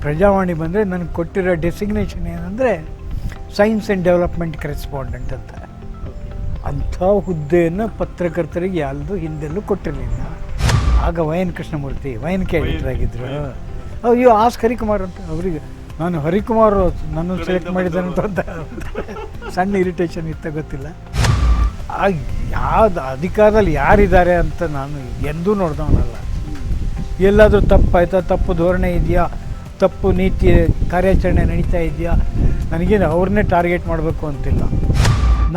ಪ್ರಜಾವಾಣಿ ಬಂದರೆ ನನಗೆ ಕೊಟ್ಟಿರೋ ಡೆಸಿಗ್ನೇಷನ್ ಏನಂದರೆ ಸೈನ್ಸ್ ಆ್ಯಂಡ್ ಡೆವಲಪ್ಮೆಂಟ್ ಕರೆಸ್ಪಾಂಡೆಂಟ್ ಅಂತ. ಅಂಥ ಹುದ್ದೆಯನ್ನು ಪತ್ರಕರ್ತರಿಗೆ ಯಾರ್ದು ಹಿಂದೆಲ್ಲೂ ಕೊಟ್ಟಿರಲಿಲ್ಲ. ಆಗ ವೈಎನ್ ಕೃಷ್ಣಮೂರ್ತಿ ವೈಎನ್ಕೆ ಎಡಿಟರಾಗಿದ್ದರು. ಅಯ್ಯೋ ಆಸ್ ಹರಿಕುಮಾರ್ ಅಂತ ಅವರಿಗೆ ನಾನು ಹರಿಕುಮಾರ್ ನನ್ನ ಸೆಲೆಕ್ಟ್ ಮಾಡಿದ್ದಾನಂತ ಅಂತ ಸಣ್ಣ ಇರಿಟೇಷನ್ ಇತ್ತು, ಗೊತ್ತಿಲ್ಲ. ಯಾವ್ದು ಅಧಿಕಾರದಲ್ಲಿ ಯಾರಿದ್ದಾರೆ ಅಂತ ನಾನು ಎಂದೂ ನೋಡ್ದವನಲ್ಲ. ಎಲ್ಲಾದರೂ ತಪ್ಪಾಯ್ತಾ, ತಪ್ಪು ಧೋರಣೆ ಇದೆಯಾ, ತಪ್ಪು ನೀತಿ ಕಾರ್ಯಾಚರಣೆ ನಡೀತಾ ಇದೆಯಾ, ನನಗೇನು ಅವ್ರನ್ನೇ ಟಾರ್ಗೆಟ್ ಮಾಡಬೇಕು ಅಂತಿಲ್ಲ.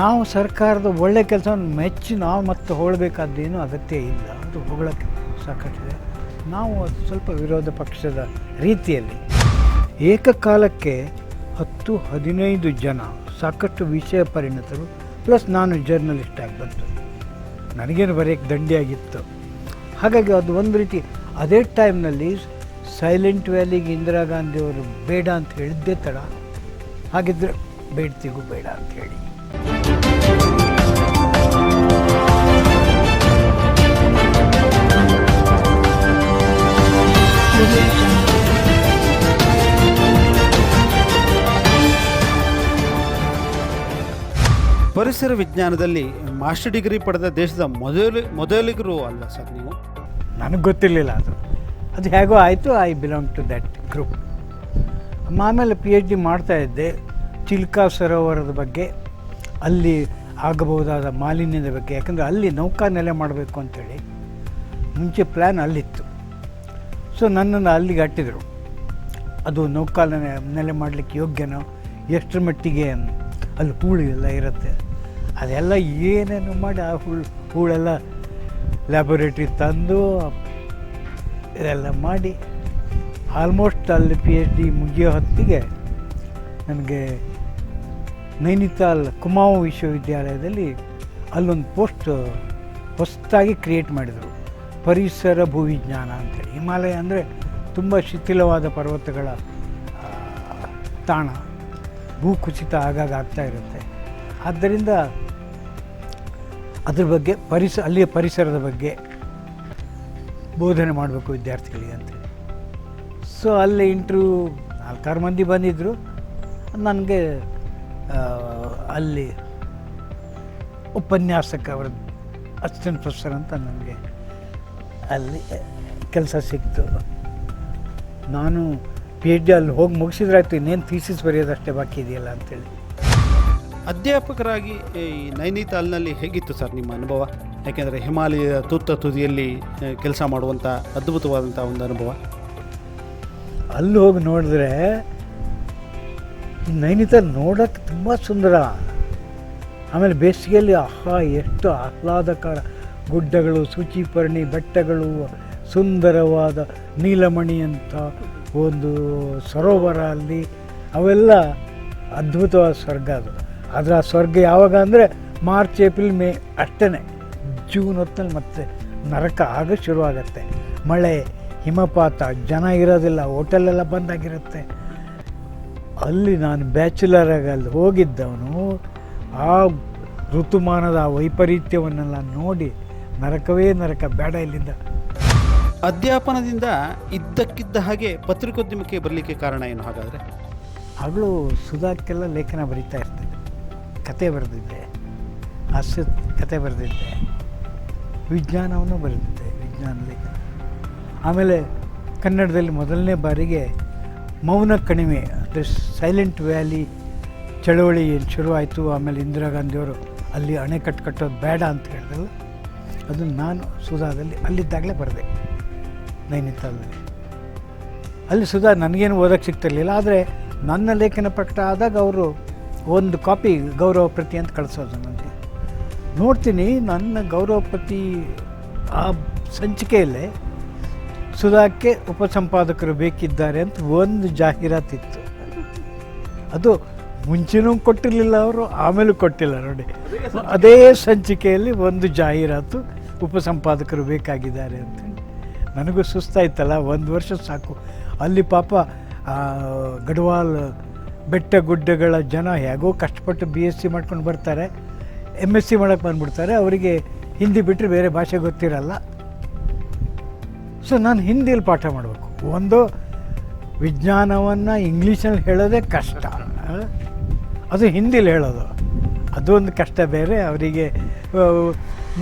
ನಾವು ಸರ್ಕಾರದ ಒಳ್ಳೆ ಕೆಲಸವನ್ನು ಮೆಚ್ಚಿ ನಾವು ಮತ್ತೆ ಹೊಗಳಬೇಕಾದ್ದೇನು ಅಗತ್ಯ ಇಲ್ಲ. ಅದು ಹೊಗಳಕ್ಕೆ ಸಾಕಷ್ಟಿದೆ. ನಾವು ಅದು ಸ್ವಲ್ಪ ವಿರೋಧ ಪಕ್ಷದ ರೀತಿಯಲ್ಲಿ ಏಕಕಾಲಕ್ಕೆ 10-15 ಜನ ಸಾಕಷ್ಟು ವಿಷಯ ಪರಿಣಿತರು ಪ್ಲಸ್ ನಾನು ಜರ್ನಲಿಸ್ಟ್ ಆಗಿ ಬಂತು. ನನಗೇನು ಬರೆಯೋಕ್ಕೆ ದಂಡಿಯಾಗಿತ್ತು. ಹಾಗಾಗಿ ಅದು ಒಂದು ರೀತಿ ಅದೇ ಟೈಮ್ನಲ್ಲಿ ಸೈಲೆಂಟ್ ವ್ಯಾಲಿಗೆ ಇಂದಿರಾ ಗಾಂಧಿಯವರು ಬೇಡ ಅಂತ ಹೇಳಿದ್ದೇ ತಡ. ಹಾಗಿದ್ದರೆ ಬೇಡ್ತಿಗೂ ಬೇಡ ಅಂತ ಹೇಳಿ ಪರಿಸರ ವಿಜ್ಞಾನದಲ್ಲಿ ಮಾಸ್ಟರ್ ಡಿಗ್ರಿ ಪಡೆದ ದೇಶದ ಮೊದಲಿಗರು ಅಲ್ಲ ಸರ್ ನೀವು? ನನಗೆ ಗೊತ್ತಿರಲಿಲ್ಲ ಅದು ಹೇಗೋ ಆಯಿತು. I belong to that group. ಆಮೇಲೆ PhD ಮಾಡ್ತಾಯಿದ್ದೆ ಚಿಲ್ಕಾ ಸರೋವರದ ಬಗ್ಗೆ, ಅಲ್ಲಿ ಆಗಬಹುದಾದ ಮಾಲಿನ್ಯದ ಬಗ್ಗೆ. ಯಾಕಂದರೆ ಅಲ್ಲಿ ನೌಕಾನೆಲೆ ಮಾಡಬೇಕು ಅಂಥೇಳಿ ಮುಂಚೆ ಪ್ಲ್ಯಾನ್ ಅಲ್ಲಿತ್ತು. ಸೊ ನನ್ನನ್ನು ಅಲ್ಲಿಗೆ ಅಟ್ಟಿದ್ರು. ಅದು ನೆಲೆ ಮಾಡಲಿಕ್ಕೆ ಯೋಗ್ಯನೋ, ಎಷ್ಟರ ಮಟ್ಟಿಗೆ ಅಲ್ಲಿ ಹೂಳು ಎಲ್ಲ ಇರುತ್ತೆ, ಅದೆಲ್ಲ ಏನೇನು ಮಾಡಿ ಆ ಹೂಳೆಲ್ಲ ಲ್ಯಾಬೊರೇಟ್ರಿ ತಂದು ಇದೆಲ್ಲ ಮಾಡಿ ಆಲ್ಮೋಸ್ಟ್ ಅಲ್ಲಿ PhD ಮುಗಿಯೋ ಹೊತ್ತಿಗೆ ನನಗೆ ನೈನಿತಾಲ್ ಕುಮಾವು ವಿಶ್ವವಿದ್ಯಾಲಯದಲ್ಲಿ ಅಲ್ಲೊಂದು ಪೋಸ್ಟ್ ಹೊಸದಾಗಿ ಕ್ರಿಯೇಟ್ ಮಾಡಿದರು, ಪರಿಸರ ಭೂವಿಜ್ಞಾನ ಅಂತೇಳಿ. ಹಿಮಾಲಯ ಅಂದರೆ ತುಂಬ ಶಿಥಿಲವಾದ ಪರ್ವತಗಳ ತಾಣ, ಭೂಕುಸಿತ ಆಗಾಗ ಆಗ್ತಾ ಇರುತ್ತೆ. ಆದ್ದರಿಂದ ಅದ್ರ ಬಗ್ಗೆ ಅಲ್ಲಿಯ ಪರಿಸರದ ಬಗ್ಗೆ ಬೋಧನೆ ಮಾಡಬೇಕು ವಿದ್ಯಾರ್ಥಿಗಳಿಗೆ ಅಂತೇಳಿ. ಸೊ ಅಲ್ಲಿ ಇಂಟರ್ವ್ಯೂ 4-6 ಮಂದಿ ಬಂದಿದ್ದರು. ನನಗೆ ಅಲ್ಲಿ ಉಪನ್ಯಾಸಕ ಅವರ ಅಸಿಸ್ಟೆಂಟ್ ಪ್ರೊಫೆಸರ್ ಅಂತ ನನಗೆ ಅಲ್ಲಿ ಕೆಲಸ ಸಿಕ್ತು. ನಾನು PhD ಅಲ್ಲಿ ಹೋಗಿ ಮುಗಿಸಿದ್ರಾಯ್ತು, ಇನ್ನೇನು ಥೀಸಿಸ್ ಬರೆಯೋದಷ್ಟೇ ಬಾಕಿ ಇದೆಯಲ್ಲ ಅಂಥೇಳಿ. ಅಧ್ಯಾಪಕರಾಗಿ ಈ ನೈನಿತಾಲ್ನಲ್ಲಿ ಹೇಗಿತ್ತು ಸರ್ ನಿಮ್ಮ ಅನುಭವ? ಯಾಕೆಂದರೆ ಹಿಮಾಲಯದ ತುದಿಯಲ್ಲಿ ಕೆಲಸ ಮಾಡುವಂಥ ಅದ್ಭುತವಾದಂಥ ಒಂದು ಅನುಭವ. ಅಲ್ಲಿ ಹೋಗಿ ನೋಡಿದ್ರೆ ನೈನಿತಾಲ್ ನೋಡೋಕ್ಕೆ ತುಂಬ ಸುಂದರ. ಆಮೇಲೆ ಬೇಸಿಗೆಯಲ್ಲಿ ಎಷ್ಟು ಆಹ್ಲಾದಕರ ಗುಡ್ಡಗಳು, ಸೂಚಿಪರ್ಣಿ ಬೆಟ್ಟಗಳು, ಸುಂದರವಾದ ನೀಲಮಣಿ ಅಂತ ಒಂದು ಸರೋವರ ಅಲ್ಲಿ, ಅವೆಲ್ಲ ಅದ್ಭುತವಾದ ಸ್ವರ್ಗ ಅದು. ಆದರೆ ಆ ಸ್ವರ್ಗ ಯಾವಾಗ ಅಂದರೆ ಮಾರ್ಚ್, ಏಪ್ರಿಲ್, ಮೇ ಅಷ್ಟೇ. ಜೂನ್ ಹೊತ್ತಲ್ಲಿ ಮತ್ತೆ ನರಕ ಆಗ ಶುರುವಾಗತ್ತೆ. ಮಳೆ, ಹಿಮಪಾತ, ಜನ ಇರೋದಿಲ್ಲ, ಹೋಟೆಲೆಲ್ಲ ಬಂದಾಗಿರುತ್ತೆ. ಅಲ್ಲಿ ನಾನು ಬ್ಯಾಚುಲರಾಗಿ ಅಲ್ಲಿ ಹೋಗಿದ್ದವನು ಆ ಋತುಮಾನದ ಆ ವೈಪರೀತ್ಯವನ್ನೆಲ್ಲ ನೋಡಿ ನರಕವೇ ನರಕ, ಬೇಡ ಇಲ್ಲಿಂದ. ಅಧ್ಯಾಪನದಿಂದ ಇದ್ದಕ್ಕಿದ್ದ ಹಾಗೆ ಪತ್ರಿಕೋದ್ಯಮಕ್ಕೆ ಬರಲಿಕ್ಕೆ ಕಾರಣ ಏನು ಹಾಗಾದರೆ? ಅವಳು ಸುಧಾಕ್ಕೆಲ್ಲ ಲೇಖನ ಬರೀತಾ ಇರ್ತಿದ್ದೆ, ಕತೆ ಬರೆದಿದ್ದೆ, ಹಾಸ್ಯ ಕತೆ ಬರೆದಿದ್ದೆ, ವಿಜ್ಞಾನವನ್ನು ಬರೆದಿದ್ದೆ, ವಿಜ್ಞಾನ ಲೇಖನ. ಆಮೇಲೆ ಕನ್ನಡದಲ್ಲಿ ಮೊದಲನೇ ಬಾರಿಗೆ ಮೌನ ಕಣಿವೆ ಅಂದರೆ ಸೈಲೆಂಟ್ ವ್ಯಾಲಿ ಚಳವಳಿ ಶುರುವಾಯಿತು. ಆಮೇಲೆ ಇಂದಿರಾ ಗಾಂಧಿಯವರು ಅಲ್ಲಿ ಅಣೆಕಟ್ಟು ಕಟ್ಟೋದು ಬೇಡ ಅಂತ ಹೇಳಿದಲ್ಲ, ಅದನ್ನು ನಾನು ಸುಧಾದಲ್ಲಿ ಅಲ್ಲಿದ್ದಾಗಲೇ ಬರೆದೆ ನೈನಿತಾಲದಲ್ಲಿ. ಅಲ್ಲಿ ಸುಧಾ ನನಗೇನು ಓದೋಕ್ಕೆ ಸಿಗ್ತಿರ್ಲಿಲ್ಲ, ಆದರೆ ನನ್ನ ಲೇಖನ ಪ್ರಕಟ ಆದಾಗ ಅವರು ಒಂದು ಕಾಪಿ ಗೌರವ ಪ್ರತಿ ಅಂತ ಕಳಿಸೋದು ನನಗೆ. ನೋಡ್ತೀನಿ ನನ್ನ ಗೌರವ ಪ್ರತಿ ಆ ಸಂಚಿಕೆಯಲ್ಲೇ ಸುಧಾಕ್ಕೆ ಉಪಸಂಪಾದಕರು ಬೇಕಿದ್ದಾರೆ ಅಂತ ಒಂದು ಜಾಹೀರಾತಿತ್ತು. ಅದು ಮುಂಚೆನೂ ಕೊಟ್ಟಿರಲಿಲ್ಲ ಅವರು, ಆಮೇಲೂ ಕೊಟ್ಟಿಲ್ಲ ನೋಡಿ. ಅದೇ ಸಂಚಿಕೆಯಲ್ಲಿ ಒಂದು ಜಾಹೀರಾತು, ಉಪಸಂಪಾದಕರು ಬೇಕಾಗಿದ್ದಾರೆ ಅಂತೇಳಿ. ನನಗೂ ಸುಸ್ತಾಯ್ತಲ್ಲ, 1 ವರ್ಷ ಸಾಕು. ಅಲ್ಲಿ ಪಾಪ ಗಢವಾಲ್ ಬೆಟ್ಟ ಗುಡ್ಡಗಳ ಜನ ಹೇಗೋ ಕಷ್ಟಪಟ್ಟು BSc ಮಾಡ್ಕೊಂಡು ಬರ್ತಾರೆ, MSc ಮಾಡೋಕ್ಕೆ ಬಂದುಬಿಡ್ತಾರೆ. ಅವರಿಗೆ ಹಿಂದಿ ಬಿಟ್ಟರೆ ಬೇರೆ ಭಾಷೆ ಗೊತ್ತಿರಲ್ಲ. ಸೊ ನಾನು ಹಿಂದಿಯಲ್ಲಿ ಪಾಠ ಮಾಡಬೇಕು. ಒಂದು ವಿಜ್ಞಾನವನ್ನು ಇಂಗ್ಲೀಷಲ್ಲಿ ಹೇಳೋದೇ ಕಷ್ಟ, ಅದು ಹಿಂದಿಲಿ ಹೇಳೋದು ಅದು ಒಂದು ಕಷ್ಟ ಬೇರೆ. ಅವರಿಗೆ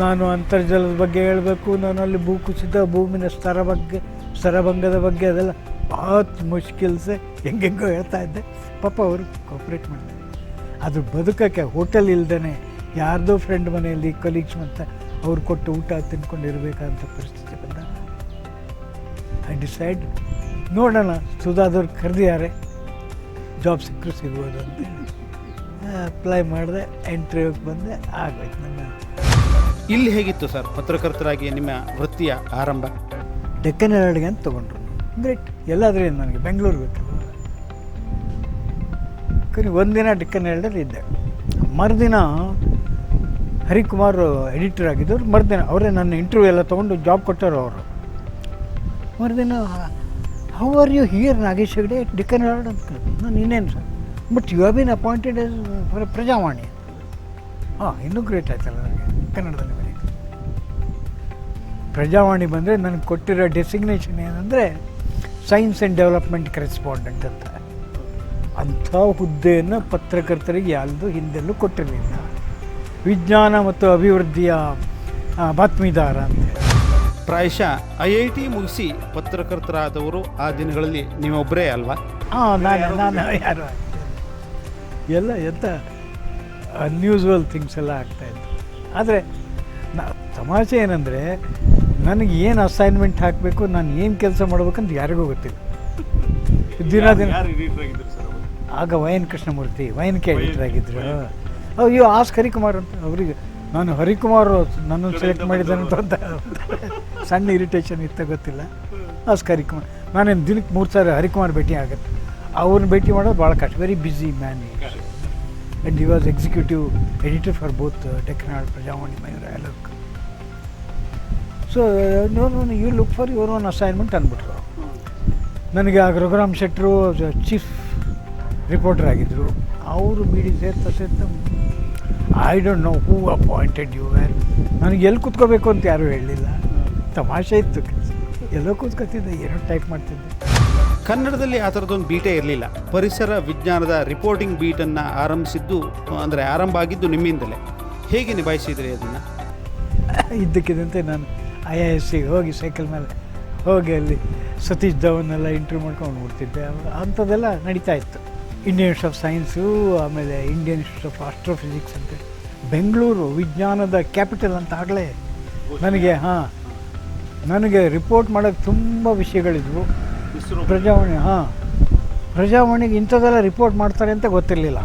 ನಾನು ಅಂತರ್ಜಲದ ಬಗ್ಗೆ ಹೇಳಬೇಕು, ನಾನು ಅಲ್ಲಿ ಭೂಕುಸಿತ, ಭೂಮಿನ ಸ್ತರಭಂಗದ ಬಗ್ಗೆ ಅದೆಲ್ಲ ಭಾಳ ಮುಷ್ಕಿಲ್ಸೆ ಹೆಂಗೆಂಗೋ ಹೇಳ್ತಾ ಇದ್ದೆ. ಪಾಪ ಅವರು ಕೋಪ್ರೇಟ್ ಮಾಡ್ತಾರೆ. ಅದು ಬದುಕೋಕ್ಕೆ ಹೋಟೆಲ್ ಇಲ್ದೇ ಯಾರ್ದೋ ಫ್ರೆಂಡ್ ಮನೆಯಲ್ಲಿ ಕಲೀಗ್ಸ್ ಮತ್ತು ಅವ್ರು ಕೊಟ್ಟು ಊಟ ತಿನ್ಕೊಂಡಿರ್ಬೇಕಂತ ಪರಿಸ್ಥಿತಿ ಬಂದಾಗ ಐ ಡಿಸೈಡ್ ನೋಡೋಣ, ಸುಧಾದವ್ರು ಕರೆದಿದ್ದಾರೆ, ಜಾಬ್ ಸಿಕ್ಕರು ಸಿಗ್ಬೋದು ಅಂತೇಳಿ ಅಪ್ಲೈ ಮಾಡಿದೆ, ಇಂಟರ್ವ್ಯೂಗೆ ಬಂದೆ, ಆಗೋಯ್ತು ನನ್ನ. ಇಲ್ಲಿ ಹೇಗಿತ್ತು ಸರ್ ಪತ್ರಕರ್ತರಾಗಿ ನಿಮ್ಮ ವೃತ್ತಿಯ ಆರಂಭ? ಡೆಕ್ಕನ್ ಹೆರಾಲ್ಡ್ಗೆ ಅಂತ ತೊಗೊಂಡ್ರು. ಗ್ರೇಟ್, ಎಲ್ಲಾದ್ರೂ ಏನು ನನಗೆ ಬೆಂಗಳೂರು ಗೊತ್ತು. ಒಂದಿನ ಡೆಕ್ಕನ್ ಹೆರಾಲ್ಡಲ್ಲಿ ಇದ್ದೆ. ಮರುದಿನ ಹರಿಕುಮಾರ್ ಎಡಿಟರ್ ಆಗಿದ್ದವ್ರು. ಮರುದಿನ ಅವರೇ ನನ್ನ ಇಂಟರ್ವ್ಯೂ ಎಲ್ಲ ತೊಗೊಂಡು ಜಾಬ್ ಕೊಟ್ಟರು ಅವರು. ಮರುದಿನ how are you here Nagesh Hegde Deccan Herald ಅಂತ ಕೇಳಿದ್ರು. ನಾನು ಇನ್ನೇನು sir, but you have been appointed as for Prajavani. ಇನ್ನೂ ಗ್ರೇಟ್ ಆಯ್ತಲ್ಲ ನನಗೆ ಕನ್ನಡದಲ್ಲಿ ಬರೀ. ಪ್ರಜಾವಾಣಿ ಬಂದರೆ ನನಗೆ ಕೊಟ್ಟಿರೋ ಡೆಸಿಗ್ನೇಷನ್ ಏನಂದರೆ ಸೈನ್ಸ್ ಆ್ಯಂಡ್ ಡೆವಲಪ್ಮೆಂಟ್ ಕರೆಸ್ಪಾಂಡೆಂಟ್ ಅಂತ. ಅಂಥ ಹುದ್ದೆಯನ್ನು ಪತ್ರಕರ್ತರಿಗೆ ಯಾರ್ದು ಹಿಂದೆಲ್ಲೂ ಕೊಟ್ಟಿರಲಿಲ್ಲ. ವಿಜ್ಞಾನ ಮತ್ತು ಅಭಿವೃದ್ಧಿಯ ಬಾತ್ಮೀದಾರ ಅಂತ. ಪ್ರಾಯಶಃ IIT ಮುಗಿಸಿ ಪತ್ರಕರ್ತರಾದವರು ಆ ದಿನಗಳಲ್ಲಿ ನೀವೊಬ್ಬರೇ ಅಲ್ವಾ? ನಾನು ಯಾರು ಎಲ್ಲ ಎಂಥ ಅನ್ಯೂಸ್ವಲ್ ಥಿಂಗ್ಸ್ ಎಲ್ಲ ಆಗ್ತಾಯಿತ್ತು. ಆದರೆ ತಮಾಷೆ ಏನಂದರೆ ನನಗೆ ಏನು ಅಸೈನ್ಮೆಂಟ್ ಹಾಕಬೇಕು, ನಾನು ಏನು ಕೆಲಸ ಮಾಡ್ಬೇಕಂತ ಯಾರಿಗೂ ಗೊತ್ತಿಲ್ಲ. ದಿನ ಆಗ Y N Krishnamurthy Y N K editor ಆಗಿದ್ದರು. ಅಯ್ಯೋ ಆಸ್ ಹರಿಕುಮಾರ್ ಅಂತ ಅವರಿಗೆ ನಾನು ಹರಿಕುಮಾರ್ ನನ್ನನ್ನು ಸೆಲೆಕ್ಟ್ ಮಾಡಿದ್ದಾನಂತ ಅಂತ ಸಣ್ಣ ಇರಿಟೇಷನ್ ಇತ್ತ ಗೊತ್ತಿಲ್ಲ. ಆಸ್ ಹರಿಕುಮಾರ್ ನಾನೇನು ದಿನಕ್ಕೆ 3 ಸಾರಿ ಹರಿಕುಮಾರ್ ಭೇಟಿ ಆಗುತ್ತೆ. ಅವ್ರನ್ನ ಭೇಟಿ ಮಾಡೋದು ಭಾಳ ಕಷ್ಟ. Very busy man. And he was executive editor for both Deccan Herald, Prajavani, Mayura, ಎಲ್ಲದಕ್ಕೂ. So you look for your own assignment ಅಂದ್ಬಿಟ್ರು. ನನಗೆ ಆಗ ರಘುರಾಮ್ ಶೆಟ್ಟರು ಚೀಫ್ ರಿಪೋರ್ಟರ್ ಆಗಿದ್ದರು. ಅವರು ಬಿಡಿ ಸೇರ್ತಾ I don't know who appointed you were. ನನಗೆ ಎಲ್ಲಿ ಕೂತ್ಕೋಬೇಕು ಅಂತ ಯಾರೂ ಹೇಳಲಿಲ್ಲ. ತಮಾಷೆ ಇತ್ತು ಕೆಲಸ. ಎಲ್ಲೋ ಕೂತ್ಕೊತಿದ್ದೆ, ಏನೋ ಟೈಪ್ ಮಾಡ್ತಿದ್ದೆ. ಕನ್ನಡದಲ್ಲಿ ಆ ಥರದ್ದೊಂದು ಬೀಟೇ ಇರಲಿಲ್ಲ. ಪರಿಸರ ವಿಜ್ಞಾನದ ರಿಪೋರ್ಟಿಂಗ್ ಬೀಟನ್ನು ಆರಂಭಿಸಿದ್ದು ಅಂದರೆ ಆರಂಭ ಆಗಿದ್ದು ನಿಮ್ಮಿಂದಲೇ. ಹೇಗೆ ನಿಭಾಯಿಸಿದ್ರಿ ಅದನ್ನು? ಇದ್ದಕ್ಕಿದ್ದಂತೆ ನಾನು IISc ಹೋಗಿ ಸೈಕಲ್ ಮೇಲೆ ಹೋಗಿ ಅಲ್ಲಿ ಸತೀಶ್ ಧವನ್ನೆಲ್ಲ ಇಂಟರ್ವ್ಯೂ ಮಾಡ್ಕೊಂಡು ಬಿಡ್ತಿದ್ದೆ. ಅಂಥದ್ದೆಲ್ಲ ನಡೀತಾ ಇತ್ತು. ಇಂಡಿಯನ್ ಇನ್ಸ್ಟಿಟ್ಯೂಟ್ ಆಫ್ ಸೈನ್ಸು, ಆಮೇಲೆ ಇಂಡಿಯನ್ ಇನ್ಸ್ಟಿಟ್ಯೂಟ್ ಆಫ್ ಆಸ್ಟ್ರೋಫಿಸಿಕ್ಸ್ ಅಂತ ಬೆಂಗಳೂರು ವಿಜ್ಞಾನದ ಕ್ಯಾಪಿಟಲ್ ಅಂತ ಆಗಲೇ ನನಗೆ ನನಗೆ ರಿಪೋರ್ಟ್ ಮಾಡೋಕ್ಕೆ ತುಂಬ ವಿಷಯಗಳಿದ್ವು. ಪ್ರಜಾವಾಣಿಗೆ ಇಂಥದ್ದೆಲ್ಲ ರಿಪೋರ್ಟ್ ಮಾಡ್ತಾರೆ ಅಂತ ಗೊತ್ತಿರಲಿಲ್ಲ.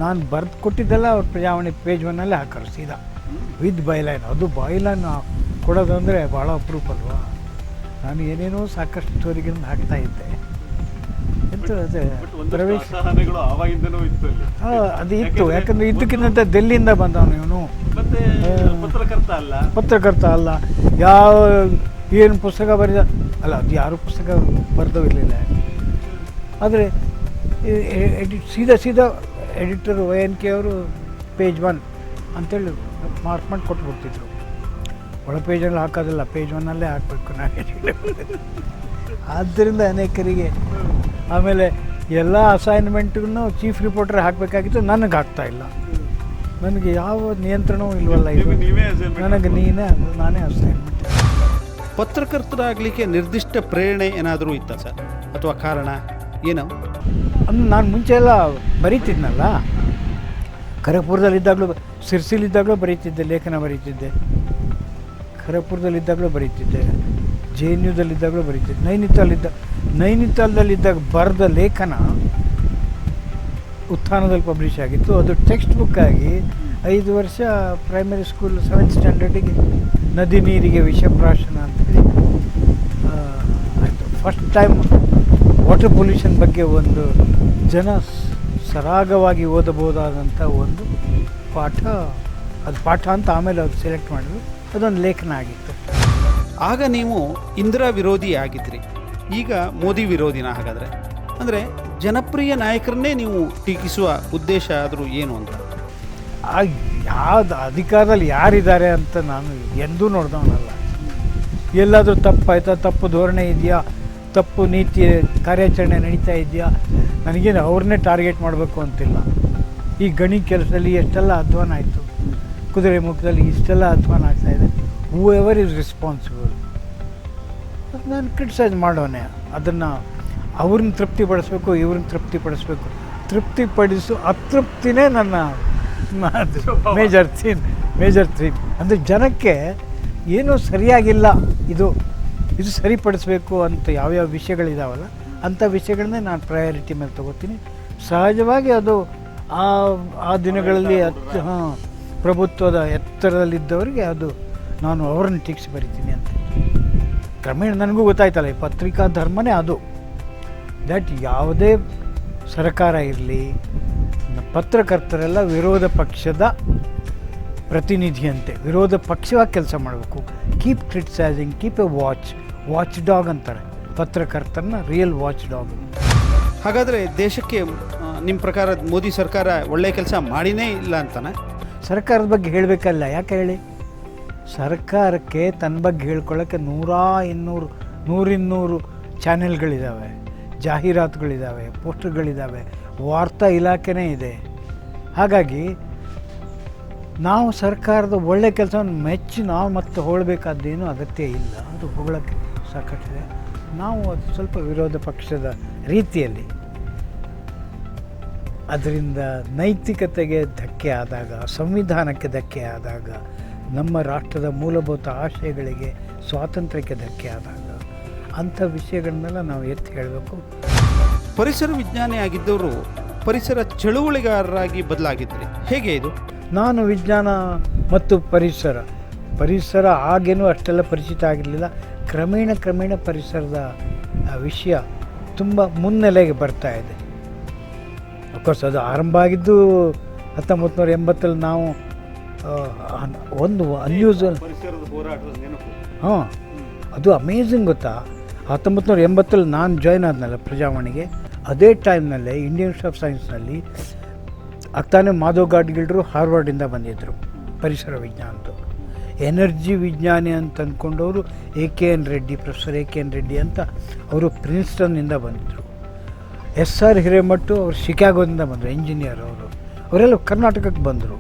ನಾನು ಬರೆದು ಕೊಟ್ಟಿದ್ದೆಲ್ಲ ಅವ್ರು ಪ್ರಜಾವಾಣಿ ಪೇಜ್ 1 ಹಾಕೋರು ಸೀದಾ ವಿತ್ ಬೈಲೈನ್. ಅದು ಬೈಲೈನ್ ಕೊಡೋದು ಅಂದರೆ ಭಾಳ ಅಪರೂಪ ಅಲ್ವಾ. ನಾನು ಏನೇನೋ ಸಾಕಷ್ಟು ಸ್ಟೋರಿಗಳನ್ನು ಹಾಕ್ತಾ ಇದ್ದೆ. ಅದು ಇತ್ತು, ಯಾಕಂದರೆ ಇದ್ದಕ್ಕಿಂತ ಡೆಲ್ಲಿಯಿಂದ ಬಂದವನು ಇವನು. ಪತ್ರಕರ್ತ ಅಲ್ಲ, ಯಾವ ಏನು ಪುಸ್ತಕ ಬರೆದ ಅಲ್ಲ, ಅದು ಯಾರು ಪುಸ್ತಕ ಬರೆದೂ ಇರಲಿಲ್ಲ. ಆದರೆ ಸೀದಾ ಎಡಿಟರ್ YNK ಅವರು ಪೇಜ್ 1 ಅಂತೇಳಿ ಮಾರ್ಕ್ ಮಾಡಿ ಕೊಟ್ಬಿಡ್ತಿದ್ರು. ಒಳ ಪೇಜಲ್ಲಿ ಹಾಕೋದಿಲ್ಲ, ಪೇಜ್ 1 ಹಾಕಬೇಕು ನಾನು. ಆದ್ದರಿಂದ ಅನೇಕರಿಗೆ ಆಮೇಲೆ ಎಲ್ಲ ಅಸೈನ್ಮೆಂಟ್ಗೂ ಚೀಫ್ ರಿಪೋರ್ಟರ್ ಹಾಕಬೇಕಾಗಿತ್ತು. ನನಗೆ ಹಾಕ್ತಾಯಿಲ್ಲ. ನನಗೆ ಯಾವ ನಿಯಂತ್ರಣವೂ ಇಲ್ವಲ್ಲ. ಇದು ನನಗೆ ನಾನೇ ಅಸೈನ್ಮೆಂಟ್. ಪತ್ರಕರ್ತರಾಗಲಿಕ್ಕೆ ನಿರ್ದಿಷ್ಟ ಪ್ರೇರಣೆ ಏನಾದರೂ ಇತ್ತಾ ಸರ್, ಅಥವಾ ಕಾರಣ ಏನು? ಅಂದ್ರೆ ನಾನು ಮುಂಚೆ ಎಲ್ಲ ಬರೀತಿದ್ನಲ್ಲ, ಖರಗ್ಪುರದಲ್ಲಿದ್ದಾಗಲೂ, ಸಿರ್ಸಿಲಿದ್ದಾಗಲೂ ಬರೀತಿದ್ದೆ, ಲೇಖನ ಬರೀತಿದ್ದೆ. ಖರಗ್ಪುರದಲ್ಲಿದ್ದಾಗಲೂ ಬರೀತಿದ್ದೆ, JNUದಲ್ಲಿದ್ದಾಗಲೂ ಬರೀತಿದ್ದೆ. ನೈನಿತಾಲ್ದಲ್ಲಿದ್ದಾಗ ಬರೆದ ಲೇಖನ ಉತ್ಥಾನದಲ್ಲಿ ಪಬ್ಲಿಷ್ ಆಗಿತ್ತು. ಅದು ಟೆಕ್ಸ್ಟ್ ಬುಕ್ ಆಗಿ 5 ವರ್ಷ ಪ್ರೈಮರಿ ಸ್ಕೂಲ್ 7th ಸ್ಟ್ಯಾಂಡರ್ಡಿಗೆ ನದಿ ನೀರಿಗೆ ವಿಷಪ್ರಾಶನ ಅಂತೇಳಿ ಆಯಿತು. ಫಸ್ಟ್ ಟೈಮ್ ವಾಟರ್ ಪೊಲ್ಯೂಷನ್ ಬಗ್ಗೆ ಒಂದು ಜನ ಸರಾಗವಾಗಿ ಓದಬಹುದಾದಂಥ ಒಂದು ಪಾಠ, ಅದು ಪಾಠ ಅಂತ ಆಮೇಲೆ ಅದು ಸೆಲೆಕ್ಟ್ ಮಾಡಿದ್ರು. ಅದೊಂದು ಲೇಖನ ಆಗಿತ್ತು. ಆಗ ನೀವು ಇಂದಿರಾ ವಿರೋಧಿ ಆಗಿದ್ರಿ, ಈಗ ಮೋದಿ ವಿರೋಧಿನ. ಹಾಗಾದರೆ ಅಂದರೆ ಜನಪ್ರಿಯ ನಾಯಕರನ್ನೇ ನೀವು ಟೀಕಿಸುವ ಉದ್ದೇಶ ಆದರೂ ಏನು ಅಂತ? ಯಾವ್ದು ಅಧಿಕಾರದಲ್ಲಿ ಯಾರಿದ್ದಾರೆ ಅಂತ ನಾನು ಎಂದೂ ನೋಡ್ದವನಲ್ಲ. ಎಲ್ಲಾದರೂ ತಪ್ಪಾಯ್ತಾ, ತಪ್ಪು ಧೋರಣೆ ಇದೆಯಾ, ತಪ್ಪು ನೀತಿ ಕಾರ್ಯಾಚರಣೆ ನಡೀತಾ ಇದೆಯಾ, ನನಗೇನು ಅವ್ರನ್ನೇ ಟಾರ್ಗೆಟ್ ಮಾಡಬೇಕು ಅಂತಿಲ್ಲ. ಈ ಗಣಿ ಕೆಲಸದಲ್ಲಿ ಎಷ್ಟೆಲ್ಲ ಅಧ್ವಾನ ಆಯಿತು, ಕುದುರೆ ಮುಖದಲ್ಲಿ ಇಷ್ಟೆಲ್ಲ ಅಧ್ವಾನ ಆಗ್ತಾಯಿದೆ. ಹೂ ಎವರ್ ಈಸ್ ರೆಸ್ಪಾನ್ಸಿಬಲ್, ನಾನು ಕ್ರಿಟಿಸೈಸ್ ಮಾಡೋನೆ. ಅದನ್ನು ಅವ್ರನ್ನ ತೃಪ್ತಿಪಡಿಸ್ಬೇಕು, ಇವ್ರನ್ನ ತೃಪ್ತಿಪಡಿಸ್ಬೇಕು. ತೃಪ್ತಿಪಡಿಸು ಅತೃಪ್ತಿನೇ ನನ್ನ ಮೇಜರ್ ಥೀಮ್. ಅಂದರೆ ಜನಕ್ಕೆ ಏನೂ ಸರಿಯಾಗಿಲ್ಲ, ಇದು ಸರಿಪಡಿಸ್ಬೇಕು ಅಂತ ಯಾವ್ಯಾವ ವಿಷಯಗಳಿದಾವಲ್ಲ ಅಂಥ ವಿಷಯಗಳನ್ನೇ ನಾನು ಪ್ರಯಾರಿಟಿ ಮೇಲೆ ತೊಗೋತೀನಿ. ಸಹಜವಾಗಿ ಅದು ಆ ದಿನಗಳಲ್ಲಿ ಪ್ರಭುತ್ವದ ಎತ್ತರದಲ್ಲಿದ್ದವರಿಗೆ ಅದು ನಾನು ಅವರನ್ನು ಟೀಕಿಸಿ ಬರಿತೀನಿ ಅಂತ. ಕ್ರಮೇಣ ನನಗೂ ಗೊತ್ತಾಯ್ತಲ್ಲ, ಈ ಪತ್ರಿಕಾ ಧರ್ಮನೇ ಅದು. ದ್ಯಾಟ್ ಯಾವುದೇ ಸರ್ಕಾರ ಇರಲಿ, ಪತ್ರಕರ್ತರೆಲ್ಲ ವಿರೋಧ ಪಕ್ಷದ ಪ್ರತಿನಿಧಿಯಂತೆ ವಿರೋಧ ಪಕ್ಷವಾಗಿ ಕೆಲಸ ಮಾಡಬೇಕು. Keep criticising, keep A watch dog ಅಂತಾರೆ ಪತ್ರಕರ್ತರನ್ನ, ರಿಯಲ್ ವಾಚ್ ಡಾಗ್. ಹಾಗಾದರೆ ದೇಶಕ್ಕೆ ನಿಮ್ಮ ಪ್ರಕಾರ ಮೋದಿ ಸರ್ಕಾರ ಒಳ್ಳೆ ಕೆಲಸ ಮಾಡಿನೇ ಇಲ್ಲ ಅಂತಾನೆ? ಸರ್ಕಾರದ ಬಗ್ಗೆ ಹೇಳಬೇಕಲ್ಲ, ಯಾಕೆ ಹೇಳಿ? ಸರ್ಕಾರಕ್ಕೆ ತನ್ನ ಬಗ್ಗೆ ಹೇಳ್ಕೊಳ್ಳೋಕ್ಕೆ 100-200 ಚಾನೆಲ್ಗಳಿದ್ದಾವೆ, ಜಾಹೀರಾತುಗಳಿದ್ದಾವೆ, ಪೋಸ್ಟರ್ಗಳಿದ್ದಾವೆ, ವಾರ್ತಾ ಇಲಾಖೆನೇ ಇದೆ. ಹಾಗಾಗಿ ನಾವು ಸರ್ಕಾರದ ಒಳ್ಳೆ ಕೆಲಸವನ್ನು ಮೆಚ್ಚಿ ನಾವು ಮತ್ತೆ ಹೊಗಳಬೇಕಾದ್ದೇನೂ ಅಗತ್ಯ ಇಲ್ಲ. ಅದು ಹೊಗಳಕ್ಕೆ ಸಾಕಷ್ಟಿದೆ. ನಾವು ಅದು ಸ್ವಲ್ಪ ವಿರೋಧ ಪಕ್ಷದ ರೀತಿಯಲ್ಲಿ, ಅದರಿಂದ ನೈತಿಕತೆಗೆ ಧಕ್ಕೆ ಆದಾಗ, ಸಂವಿಧಾನಕ್ಕೆ ಧಕ್ಕೆ ಆದಾಗ, ನಮ್ಮ ರಾಷ್ಟ್ರದ ಮೂಲಭೂತ ಆಶಯಗಳಿಗೆ, ಸ್ವಾತಂತ್ರ್ಯಕ್ಕೆ ಧಕ್ಕೆ ಆದಾಗ ಅಂಥ ವಿಷಯಗಳನ್ನೆಲ್ಲ ನಾವು ಎತ್ತಿ ಹೇಳಬೇಕು. ಪರಿಸರ ವಿಜ್ಞಾನಿ ಆಗಿದ್ದವರು ಪರಿಸರ ಚಳುವಳಿಗಾರರಾಗಿ ಬದಲಾಗಿದ್ರಿ, ಹೇಗೆ ಇದು? ನಾನು ವಿಜ್ಞಾನ ಮತ್ತು ಪರಿಸರ ಆಗೇನೂ ಅಷ್ಟೆಲ್ಲ ಪರಿಚಿತ ಆಗಿರಲಿಲ್ಲ. ಕ್ರಮೇಣ ಪರಿಸರದ ವಿಷಯ ತುಂಬ ಮುನ್ನೆಲೆಗೆ ಬರ್ತಾ ಇದೆ. ಅಫ್ಕೋರ್ಸ್ ಅದು ಆರಂಭ ಆಗಿದ್ದು 1980 ನಾವು ಒಂದು ಅನ್ಯೂಸಲ್ ಅದು ಅಮೇಝಿಂಗ್ ಗೊತ್ತಾ. 1980 ನಾನು ಜಾಯ್ನ್ ಆದ್ನಲ್ಲ ಪ್ರಜಾವಾಣಿಗೆ, ಅದೇ ಟೈಮ್ನಲ್ಲೇ ಇಂಡಿಯನ್ ಇನ್ಸ್ಟಿಟ್ಯೂಟ್ ಆಫ್ ಸೈನ್ಸ್ನಲ್ಲಿ ಆಗ್ತಾನೆ ಮಾಧವ್ ಗಾಡ್ಗಿಲ್ರು ಹಾರ್ವರ್ಡಿಂದ ಬಂದಿದ್ದರು, ಪರಿಸರ ವಿಜ್ಞಾನದ್ದು. ಎನರ್ಜಿ ವಿಜ್ಞಾನಿ ಅಂತ ಅಂದ್ಕೊಂಡವರು professor A K N Reddy ಅಂತ, ಅವರು ಪ್ರಿನ್ಸ್ಟನ್ನಿಂದ ಬಂದಿದ್ದರು. SR ಹಿರೇಮಠು ಅವರು ಶಿಕಾಗೋದಿಂದ ಬಂದರು, ಇಂಜಿನಿಯರ್ ಅವರೆಲ್ಲ ಕರ್ನಾಟಕಕ್ಕೆ ಬಂದರು.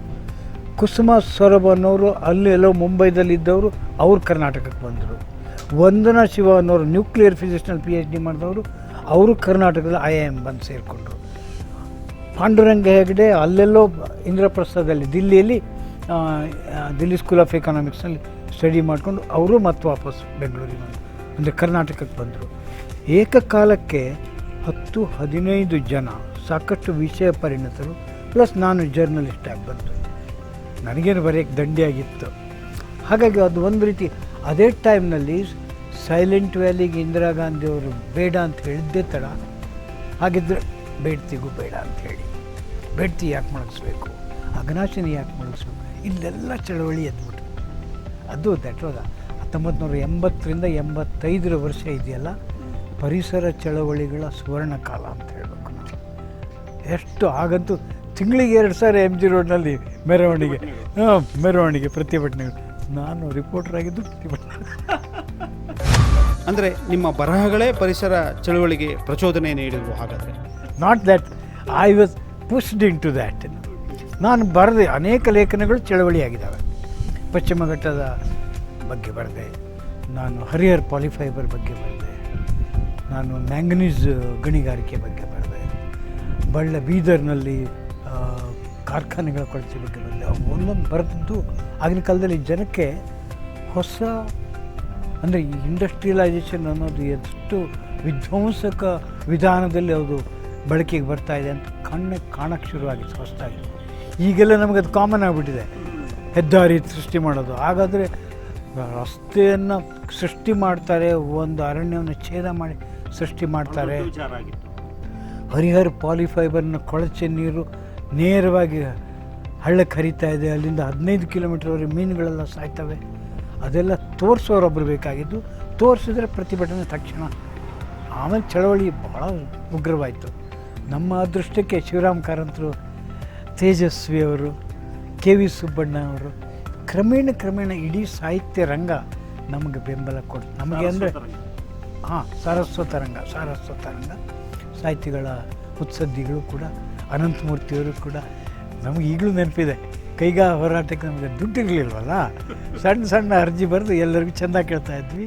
ಕುಸುಮ ಸೊರಬ್ ಅನ್ನೋರು ಅಲ್ಲೆಲ್ಲೋ ಮುಂಬೈದಲ್ಲಿದ್ದವರು, ಅವರು ಕರ್ನಾಟಕಕ್ಕೆ ಬಂದರು. ವಂದನಾ ಶಿವ ಅನ್ನೋರು ನ್ಯೂಕ್ಲಿಯರ್ ಫಿಸಿಕ್ಸ್ನಲ್ಲಿ PhD ಮಾಡಿದವರು, ಅವರು ಕರ್ನಾಟಕದ IIM ಬಂದು ಸೇರಿಕೊಂಡ್ರು. ಪಾಂಡುರಂಗ ಹೆಗಡೆ ಅಲ್ಲೆಲ್ಲೋ ಇಂದ್ರಪ್ರಸ್ಥದಲ್ಲಿ ದಿಲ್ಲಿ ಸ್ಕೂಲ್ ಆಫ್ ಎಕನಾಮಿಕ್ಸ್ನಲ್ಲಿ ಸ್ಟಡಿ ಮಾಡಿಕೊಂಡು ಅವರು ಮತ್ತೆ ವಾಪಸ್ ಬೆಂಗಳೂರಿಗೆ ಅಂದರೆ ಕರ್ನಾಟಕಕ್ಕೆ ಬಂದರು. ಏಕಕಾಲಕ್ಕೆ 10-15 ಜನ ಸಾಕಷ್ಟು ವಿಷಯ ಪರಿಣಿತರು, ಪ್ಲಸ್ ನಾನು ಜರ್ನಲಿಸ್ಟ್ ಆಗಿ ಬಂತು. ನನಗೇನು ಬರೆಯೋಕ್ಕೆ ದಂಡಿಯಾಗಿತ್ತು. ಹಾಗಾಗಿ ಅದು ಒಂದು ರೀತಿ ಅದೇ ಟೈಮ್ನಲ್ಲಿ ಸೈಲೆಂಟ್ ವ್ಯಾಲಿಗೆ ಇಂದಿರಾ ಗಾಂಧಿಯವರು ಬೇಡ ಅಂತ ಹೇಳಿದ್ದೇ ತಡ. ಹಾಗಿದ್ದರೆ ಬೇಡ್ತಿಗೂ ಬೇಡ ಅಂಥೇಳಿ, ಬೇಡ್ತಿ ಯಾಕೆ ಮಡಗಿಸ್ಬೇಕು, ಅಘನಾಶಿನಿ ಯಾಕೆ ಮಡಗಿಸ್ಬೇಕು, ಇಲ್ಲೆಲ್ಲ ಚಳವಳಿ ಎದ್ಬಿಟ್ಟು. ಅದು ದಟ್ವಾದ 1980ರಿಂದ 85 ವರ್ಷ ಇದೆಯಲ್ಲ, ಪರಿಸರ ಚಳವಳಿಗಳ ಸುವರ್ಣ ಕಾಲ ಅಂತ ಹೇಳಬೇಕು ನಾವು. ಎಷ್ಟು ಆಗಂತೂ ತಿಂಗಳಿಗೆ 2 ಸಾರಿ MG ರೋಡ್ನಲ್ಲಿ ಮೆರವಣಿಗೆ ಪ್ರತಿಭಟನೆಗಳು. ನಾನು ರಿಪೋರ್ಟರ್ ಆಗಿದ್ದು ಪ್ರತಿಭಟನೆ. ಅಂದರೆ ನಿಮ್ಮ ಬರಹಗಳೇ ಪರಿಸರ ಚಳವಳಿಗೆ ಪ್ರಚೋದನೆ ನೀಡಿದ್ವು ಹಾಗಾದರೆ? Not that I was pushed in to that. ನಾನು ಬರೆದೆ ಅನೇಕ ಲೇಖನಗಳು ಚಳವಳಿಯಾಗಿದ್ದಾವೆ. ಪಶ್ಚಿಮ ಘಟ್ಟದ ಬಗ್ಗೆ ಬರೆದೆ, ನಾನು ಹರಿಹರ್ ಪಾಲಿಫೈಬರ್ ಬಗ್ಗೆ ಬರೆದೆ, ನಾನು ಮ್ಯಾಂಗನೀಸ್ ಗಣಿಗಾರಿಕೆ ಬಗ್ಗೆ ಬರೆದೆ, ಬೀದರ್ನಲ್ಲಿ ಕಾರ್ಖಾನೆಗಳ ಕೊಳಚೆ ಬಗ್ಗೆ ಬರೆದೆ. ಒಂದೊಂದು ಬರೆದದ್ದು ಆಗಿನ ಕಾಲದಲ್ಲಿ ಜನಕ್ಕೆ ಹೊಸ, ಅಂದರೆ ಈ ಇಂಡಸ್ಟ್ರಿಯಲೈಸೇಷನ್ ಅನ್ನೋದು ಎಷ್ಟು ವಿಧ್ವಂಸಕ ವಿಧಾನದಲ್ಲಿ ಅದು ಬಳಕೆಗೆ ಬರ್ತಾ ಇದೆ ಅಂತ ಕಾಣಕ್ಕೆ ಶುರುವಾಗಿತ್ತು ಹೊಸದಾಗಿ. ಈಗೆಲ್ಲ ನಮಗೆ ಅದು ಕಾಮನ್ ಆಗಿಬಿಟ್ಟಿದೆ, ಹೆದ್ದಾರಿ ಸೃಷ್ಟಿ ಮಾಡೋದು. ಹಾಗಾದರೆ ರಸ್ತೆಯನ್ನು ಸೃಷ್ಟಿ ಮಾಡ್ತಾರೆ, ಒಂದು ಅರಣ್ಯವನ್ನು ಛೇದ ಮಾಡಿ ಸೃಷ್ಟಿ ಮಾಡ್ತಾರೆ. ಹರಿಹರ್ ಪಾಲಿಫೈಬರ್ನ ಕೊಳಚೆ ನೀರು ನೇರವಾಗಿ ಹಳ್ಳಕ್ಕೆ ಹರಿತಾ ಇದೆ, ಅಲ್ಲಿಂದ 15 ಕಿಲೋಮೀಟರ್ವರೆಗೆ ಮೀನುಗಳೆಲ್ಲ ಸಾಯ್ತವೆ. ಅದೆಲ್ಲ ತೋರಿಸೋರೊಬ್ಬರು ಬೇಕಾಗಿದ್ದು, ತೋರಿಸಿದ್ರೆ ಪ್ರತಿಭಟನೆ ತಕ್ಷಣ. ಆಮೇಲೆ ಚಳವಳಿ ಭಾಳ ಉಗ್ರವಾಯಿತು. ನಮ್ಮ ಅದೃಷ್ಟಕ್ಕೆ ಶಿವರಾಮ್ ಕಾರಂತರು, ತೇಜಸ್ವಿಯವರು, KV ಸುಬ್ಬಣ್ಣ ಅವರು ಕ್ರಮೇಣ ಇಡೀ ಸಾಹಿತ್ಯ ರಂಗ ನಮಗೆ ಬೆಂಬಲ ಕೊಡ್ತು. ನಮಗೆ ಅಂದರೆ ಹಾಂ, ಸಾರಸ್ವತರಂಗ ಸಾಹಿತಿಗಳ ಮುತ್ಸದ್ದಿಗಳು ಕೂಡ, ಅನಂತಮೂರ್ತಿಯವರು ಕೂಡ. ನಮಗೆ ಈಗಲೂ ನೆನಪಿದೆ, ಕೈಗಾ ಹೋರಾಟಕ್ಕೆ ನಮಗೆ ದುಡ್ಡು ಇರಲಿಲ್ವಲ್ಲ, ಸಣ್ಣ ಸಣ್ಣ ಅರ್ಜಿ ಬರೆದು ಎಲ್ಲರಿಗೂ ಚೆಂದ ಕೇಳ್ತಾ ಇದ್ವಿ.